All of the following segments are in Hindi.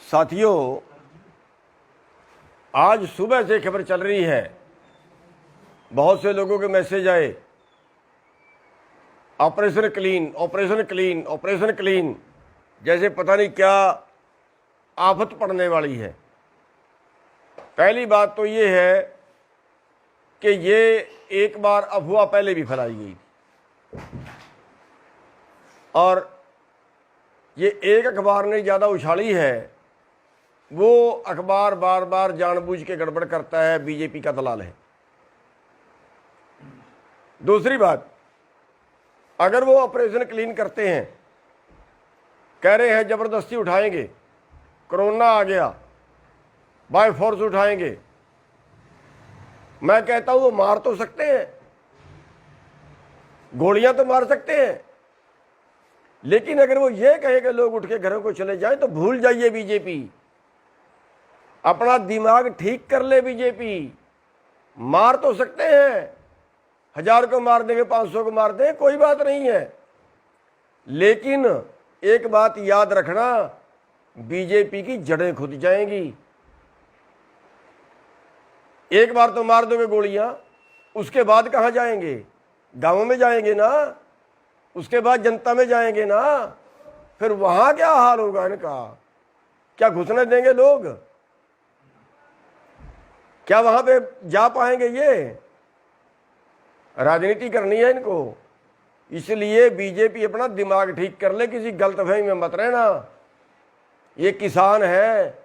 साथियों, आज सुबह से खबर चल रही है, बहुत से लोगों के मैसेज आए, operation clean, operation clean, operation clean, जैसे पता नहीं क्या आफत पड़ने वाली है। पहली बात तो ये है कि ये एक बार अफवाह पहले भी फैलाई गई और ये एक अखबार ने ज़्यादा उछाली है। वो अखबार बार बार जानबूझ के गड़बड़ करता है, बीजेपी का दलाल है। दूसरी बात, अगर वो ऑपरेशन क्लीन करते हैं, कह रहे हैं जबरदस्ती उठाएंगे, कोरोना आ गया, बाय फोर्स उठाएंगे, मैं कहता हूं वो मार तो सकते हैं, गोलियां तो मार सकते हैं, लेकिन अगर वो ये कहे कि लोग उठ के घरों को चले जाएं तो भूल जाइए बीजेपी। अपना दिमाग ठीक कर ले बीजेपी। मार तो सकते हैं, 1000 को मार देंगे, 500 को मार देंगे, कोई बात नहीं है, लेकिन एक बात याद रखना, बीजेपी की जड़ें खुद जाएंगी। एक बार तो मार दोगे गोलियां, उसके बाद कहां जाएंगे? गांवों में जाएंगे ना, उसके बाद जनता में जाएंगे ना, फिर वहां क्या हाल होगा इनका? क्या घुसने देंगे लोग? क्या वहां पे जा पाएंगे? ये राजनीति करनी है इनको, इसलिए बीजेपी अपना दिमाग ठीक कर ले, किसी गलतफहमी में मत रहना। ये किसान है,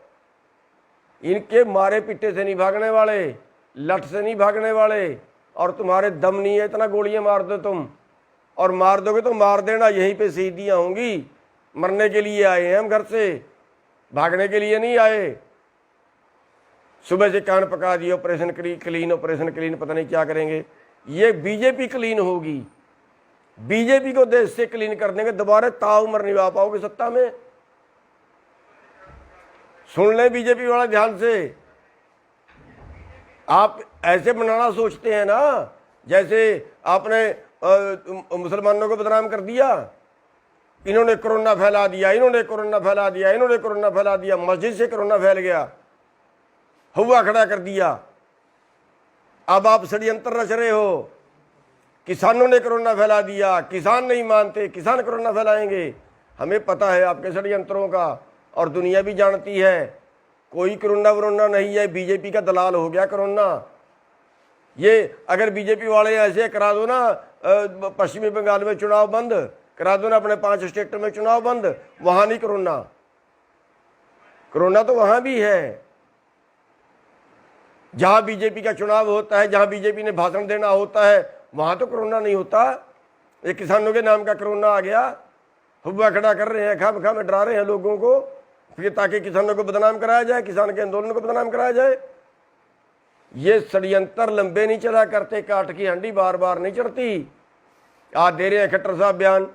इनके मारे पिट्टे से नहीं भागने वाले, लठ से नहीं भागने वाले, और तुम्हारे दम नहीं है इतना गोलियां मार दो तुम, और मार दोगे तो मार देना, यहीं पे शहीदियां होंगी। मरने के लिए आए हैं हम घर से, भागने के लिए नहीं आए। सुबह से कान पका दिए, ऑपरेशन क्लीन, ऑपरेशन क्लीन, पता नहीं क्या करेंगे। ये बीजेपी क्लीन होगी, बीजेपी को देश से क्लीन कर देंगे, दोबारा ताउम्र निभा पाओगे सत्ता में। सुन ले बीजेपी वाला ध्यान से, आप ऐसे बनाना सोचते हैं ना जैसे आपने मुसलमानों को बदनाम कर दिया, इन्होंने कोरोना फैला दिया, इन्होंने कोरोना फैला दिया, इन्होंने कोरोना फैला दिया, मस्जिद से कोरोना फैल गया, हुआ खड़ा कर दिया। अब आप षड्यंत्र रच रहे हो, किसानों ने कोरोना फैला दिया, किसान नहीं मानते, किसान कोरोना फैलाएंगे। हमें पता है आपके षड्यंत्रों का, और दुनिया भी जानती है, कोई कोरोना वरोना नहीं है, बीजेपी का दलाल हो गया कोरोना। ये अगर बीजेपी वाले ऐसे करा दो ना, पश्चिमी बंगाल में चुनाव बंद करा दो ना, अपने 5 स्टेट में चुनाव बंद, वहां नहीं कोरोना, कोरोना तो वहां भी है। जहां बीजेपी का चुनाव होता है, जहां बीजेपी ने भाषण देना होता है, वहां तो कोरोना नहीं होता। ये किसानों के नाम का कोरोना आ गया, हुआ खड़ा कर रहे हैं, खाम में डरा रहे हैं लोगों को, फिर ताकि किसानों को बदनाम कराया जाए, किसान के आंदोलन को बदनाम कराया जाए। ये षड्यंत्र लंबे नहीं चला करते, काट की हंडी बार बार नहीं चढ़ती। आज दे रहे हैं खट्टर साहब बयान,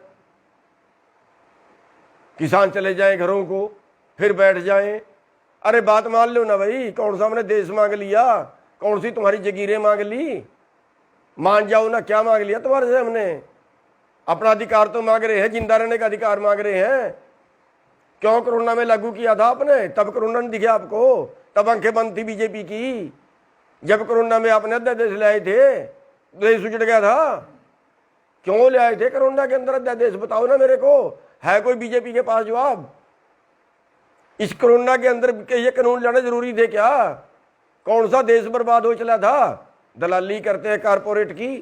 किसान चले जाएं घरों को, फिर बैठ जाएं। अरे बात मान लो ना भाई, कौन सा हमने देश मांग लिया, कौन सी तुम्हारी जगीरें मांग ली? मान जाओ ना, क्या मांग लिया तुम्हारे से हमने? अपना अधिकार तो मांग रहे हैं, जिंदा रहने का अधिकार मांग रहे हैं। क्यों कोरोना में लागू किया था आपने? तब कोरोना नहीं दिखे आपको, तब आंखें बंद थी बीजेपी की। जब कोरोना में आपने अध्यादेश ले आए थे, देश उजड़ गया था। क्यों ले आए थे कोरोना के अंदर अध्यादेश? बताओ ना मेरे को, है कोई बीजेपी के पास जवाब? इस कोरोना के अंदर ये कानून लाना जरूरी थे क्या? कौन सा देश बर्बाद हो चला था? दलाली करते हैं कारपोरेट की।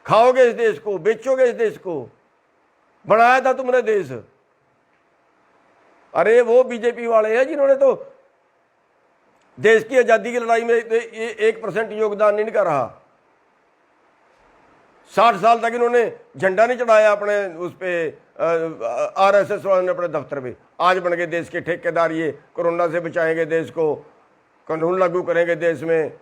खाओगे इस देश को, बेचोगे इस देश को, बनाया था तुमने देश। अरे वो बीजेपी वाले हैं जिन्होंने तो देश की आजादी की लड़ाई में 1% योगदान नहीं इनका रहा। 60 साल तक इन्होंने झंडा नहीं चढ़ाया अपने उस पे, RSS वालों ने अपने दफ्तर पे। आज बन गए देश के ठेकेदार, ये कोरोना से बचाएंगे देश को, कानून लागू करेंगे देश में।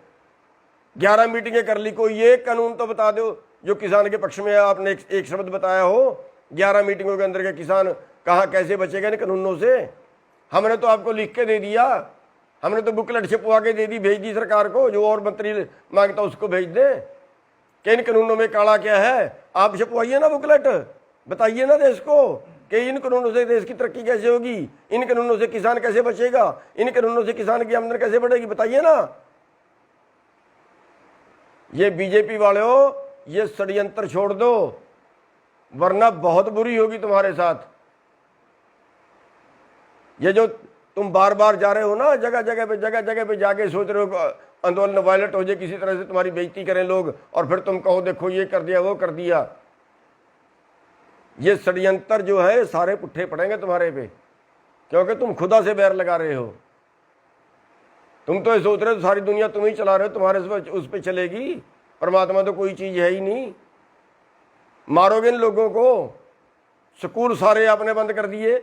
11 मीटिंगें कर ली, कोई एक कानून तो बता दो जो किसान के पक्ष में है। आपने एक शब्द बताया हो 11 मीटिंगों के अंदर के किसान कहाँ कैसे बचेगा इन कानूनों से? हमने तो आपको लिख के दे दिया, हमने तो बुकलेट छपवा के दे दी, भेज दी सरकार को, जो और मंत्री मांगता उसको भेज दें कि इन कानूनों में काला क्या है। आप छपवाइए ना बुकलेट, बताइए ना देश को, कि इन कानूनों से देश की तरक्की कैसे होगी, इन कानूनों से किसान कैसे बचेगा, इन कानूनों से किसान की आमदनी कैसे बढ़ेगी, बताइए ना। ये बीजेपी वाले हो, ये षड्यंत्र छोड़ दो, वरना बहुत बुरी होगी तुम्हारे साथ। ये जो तुम बार बार जा रहे हो ना, जगह जगह पे जाके सोच रहे हो आंदोलन वायलेंट हो जाए, किसी तरह से तुम्हारी बेइज्जती करें लोग, और फिर तुम कहो देखो ये कर दिया वो कर दिया। ये षड्यंत्र जो है सारे पुट्ठे पड़ेंगे तुम्हारे पे, क्योंकि तुम खुदा से बैर लगा रहे हो। तुम तो ये सोच रहे हो सारी दुनिया तुम ही चला रहे हो, तुम्हारे उस पर चलेगी, परमात्मा तो कोई चीज है ही नहीं। मारोगे इन लोगों को। स्कूल सारे आपने बंद कर दिए,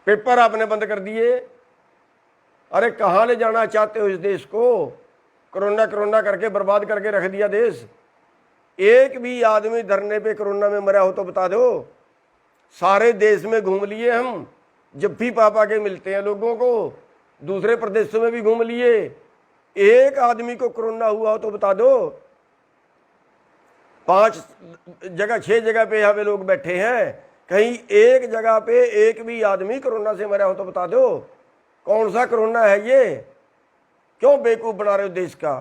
पेपर आपने बंद कर दिए। अरे कहाँ ले जाना चाहते हो इस देश को? कोरोना कोरोना करके बर्बाद करके रख दिया देश। एक भी आदमी धरने पे कोरोना में मरा हो तो बता दो। सारे देश में घूम लिए हम, जब भी पापा के मिलते हैं लोगों को, दूसरे प्रदेशों में भी घूम लिए, एक आदमी को कोरोना हुआ हो तो बता दो। 5 जगह 6 जगह पे यहाँ पे लोग बैठे हैं, कहीं एक जगह पे एक भी आदमी कोरोना से मरा हो तो बता दो। कौन सा कोरोना है ये? क्यों बेवकूफ बना रहे हो देश का?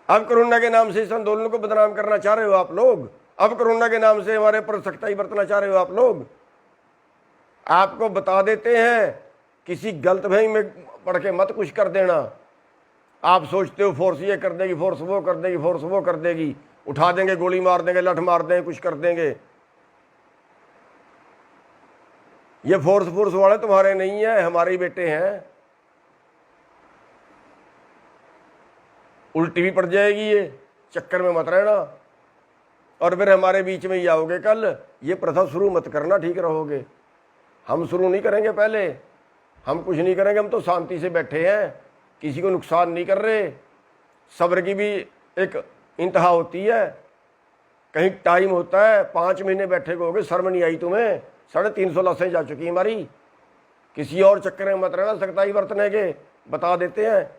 अब कोरोना के नाम से इस आंदोलन को बदनाम करना चाह रहे हो आप लोग। अब कोरोना के नाम से हमारे पर सख्ताई बरतना चाह रहे हो आप लोग। आपको बता देते हैं, किसी गलतफहमी में पढ़ के मत कुछ कर देना। आप सोचते हो फोर्स ये कर देगी, फोर्स वो कर देगी, फोर्स वो कर देगी, उठा देंगे, गोली मार देंगे, लठ मार देंगे, कुछ कर देंगे। ये फोर्स वाले तुम्हारे नहीं है, हमारे ही बेटे हैं। उल्टी भी पड़ जाएगी, ये चक्कर में मत रहना, और फिर हमारे बीच में ही आओगे कल। ये प्रथा शुरू मत करना, ठीक रहोगे। हम शुरू नहीं करेंगे, पहले हम कुछ नहीं करेंगे। हम तो शांति से बैठे हैं, किसी को नुकसान नहीं कर रहे। सब्र की भी एक इंतहा होती है, कहीं टाइम होता है। 5 महीने बैठे हो गए, शर्म नहीं आई तुम्हें? 350 लाशें जा चुकी हमारी। किसी और चक्कर में मत रहना, सख्ताई बरतने के बता देते हैं,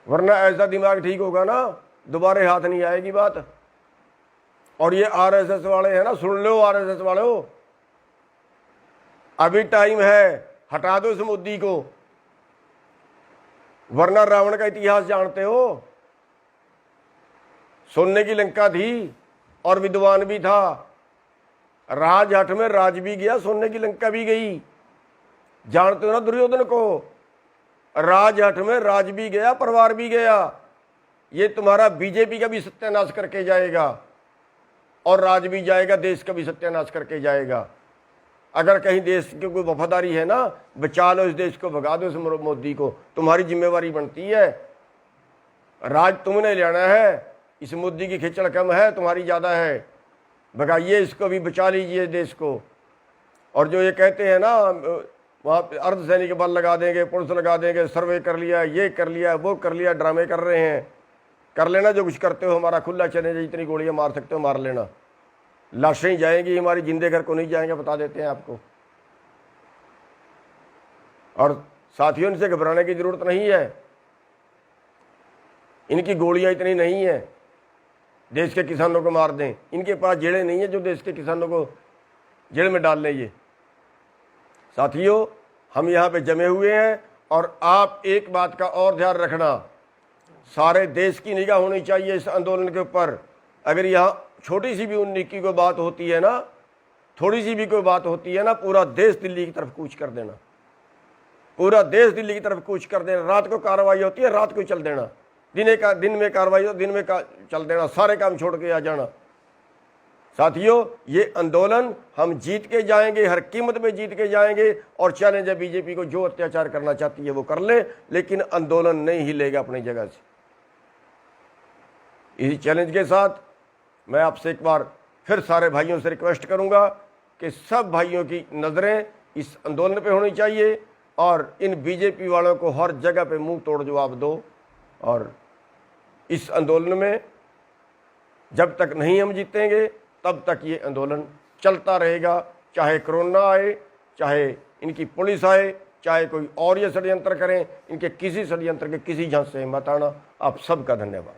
वरना ऐसा दिमाग ठीक होगा ना, दोबारा हाथ नहीं आएगी बात। और ये आरएसएस वाले हैं ना, सुन लो आरएसएस वाले हो, अभी टाइम है, हटा दो इस मोदी को, वरना रावण का इतिहास जानते हो। सोने की लंका थी और विद्वान भी था, राजहट में राज भी गया, सोने की लंका भी गई। जानते हो ना दुर्योधन को? राजहट में राज भी गया, परिवार भी गया। ये तुम्हारा बीजेपी का भी सत्यानाश करके जाएगा, और राज भी जाएगा, देश का भी सत्यानाश करके जाएगा। अगर कहीं देश की कोई वफादारी है ना, बचा लो इस देश को, भगा दो इस मोदी को, तुम्हारी जिम्मेवारी बनती है। राज तुमने लेना है, इस मोदी की खिचड़ कम है, तुम्हारी ज़्यादा है। भगाइए इसको भी, बचा लीजिए देश को। और जो ये कहते हैं ना, वहाँ पे अर्धसैनिक बल लगा देंगे, पुलिस लगा देंगे, सर्वे कर लिया, ये कर लिया, वो कर लिया, ड्रामे कर रहे हैं। कर लेना जो कुछ करते हो, हमारा खुला चैलेंज है, जितनी गोलियां मार सकते हो मार लेना। लाशें जाएंगी हमारी, जिंदे घर को नहीं जाएंगे, बता देते हैं आपको। और साथियों, इनसे घबराने की जरूरत नहीं है, इनकी गोलियां इतनी नहीं है देश के किसानों को मार दें। इनके पास जेड़े नहीं है जो देश के किसानों को जेल में डाल लें। ये साथियों, हम यहाँ पे जमे हुए हैं, और आप एक बात का और ध्यान रखना, सारे देश की निगाह होनी चाहिए इस आंदोलन के ऊपर। अगर यहाँ छोटी सी भी उन्नीस की कोई बात होती है ना, थोड़ी सी भी कोई बात होती है ना, पूरा देश दिल्ली की तरफ कूच कर देना, पूरा देश दिल्ली की तरफ कूच कर देना। रात को कार्रवाई होती है, रात को चल देना, दिन में कार्रवाई हो, दिन में चल देना, सारे काम छोड़ के आ जाना। साथियों, ये आंदोलन हम जीत के जाएंगे, हर कीमत पे जीत के जाएंगे। और चैलेंज है बीजेपी को, जो अत्याचार करना चाहती है वो कर ले, लेकिन आंदोलन नहीं हिलेगा अपनी जगह से। इसी चैलेंज के साथ मैं आपसे एक बार फिर सारे भाइयों से रिक्वेस्ट करूंगा कि सब भाइयों की नज़रें इस आंदोलन पे होनी चाहिए, और इन बीजेपी वालों को हर जगह पे मुंह तोड़ जवाब दो। और इस आंदोलन में जब तक नहीं हम जीतेंगे, तब तक ये आंदोलन चलता रहेगा, चाहे कोरोना आए, चाहे इनकी पुलिस आए, चाहे कोई और ये षड्यंत्र करें। इनके किसी षड्यंत्र के किसी झांसे मत आना। आप सबका धन्यवाद।